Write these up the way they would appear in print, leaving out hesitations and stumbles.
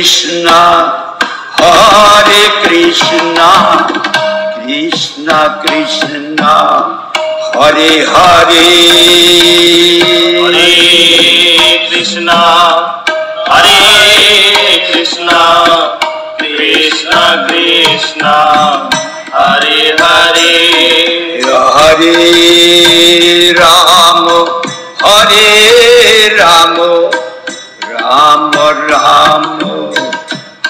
Krishna, Hare Krishna, Krishna Krishna, Hare Hare, Hare Krishna, Hare Krishna, Krishna Krishna, Hare Hare, Hare Rama, Hare Rama, Rama Rama,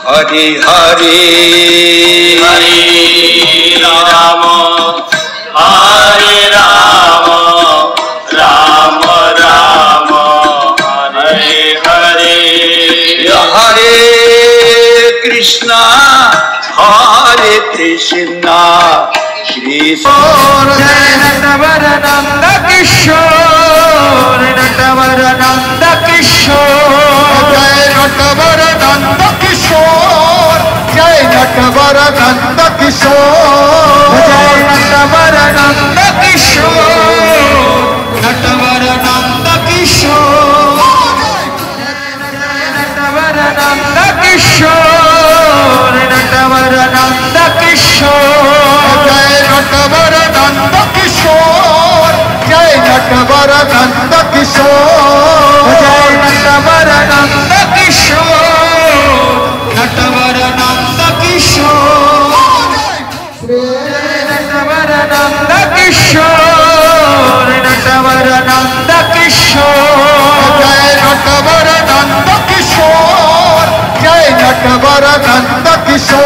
Hare Hare, Hare Rama, Hare Rama, Rama Rama, Hare Hare, Hare Krishna, Hare Krishna, Krishna. Jai Natavarnanda Kishore, Natavarnanda Kishore, Jai Natavarnanda Kishore, Jai Natavarnanda Kishore, Jai Natavarnanda Kishore, Natavarnanda Kishore, Natavarnanda Kishore, Natavarnanda Kishore, Jai Natavarnanda Kishore, Jai Natavarnanda Kishore, Jai Natavarnanda Kishore, Natavarnanda Kishore, Natavarnanda Kishore, Natavarnanda Kishore, Jai Natavarnanda Kishore, Jai Natavarnanda Kishore.